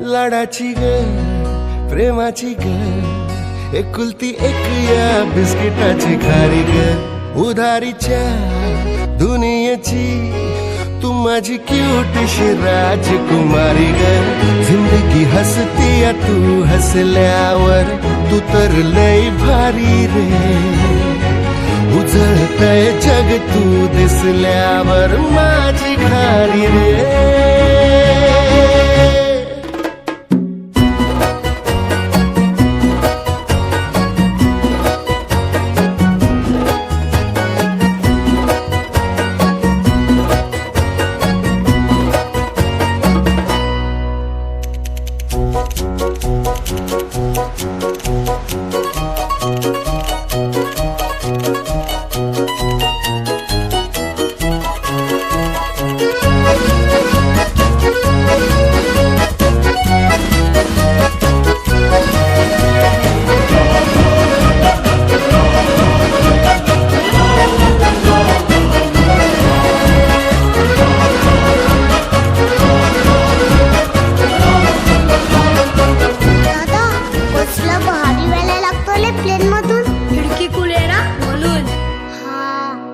लाडाची ग प्रेमाची ग एकुलती एक या बिस्किटाची खारी ग उधारीच्या दुनियेची तू माझी क्यूटशी राजकुमारी ग जिंदगी हसती या तू हसल्यावर तू तर लय भारी रे उजळतय जग तू दिसल्यावर माझी खारी रे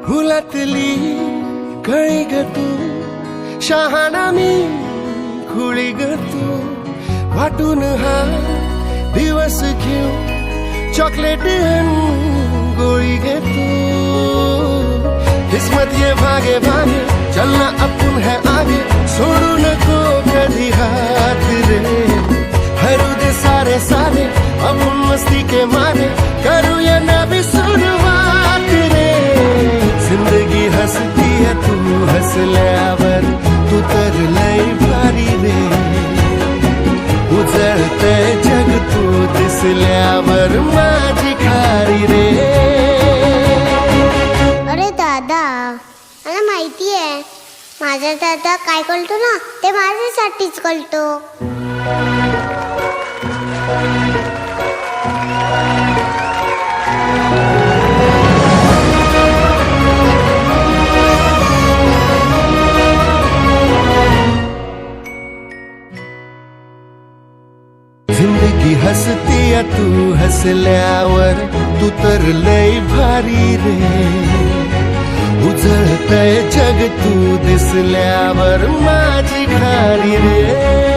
फुलातली कळी ग तू शहाणा मी खुळी ग तू वाटून हा दिवस घेऊ चॉकलेट गोळी ग तू किस्मत ये भागे भागे चलना अपन है आगे छोड़ू नको कभी हाथ रे हरू दे सारे सारे अपन मस्ती के मारे करूँ या ना भी शुरुआत रे जिंदगी हसती है तू हसल्यावर तू तर लय भारी रे उजळतय जग तू दिसल्यावर माझी खारी रे अरे दादा मला माहिती आहे माझा दादा काय करतो ना ते माझ्यासाठीच करतो जिंदगी हसती या तू हसल्यावर तू तर लय भारी रे उजळतय जग तू दिसल्यावर माझी खारी रे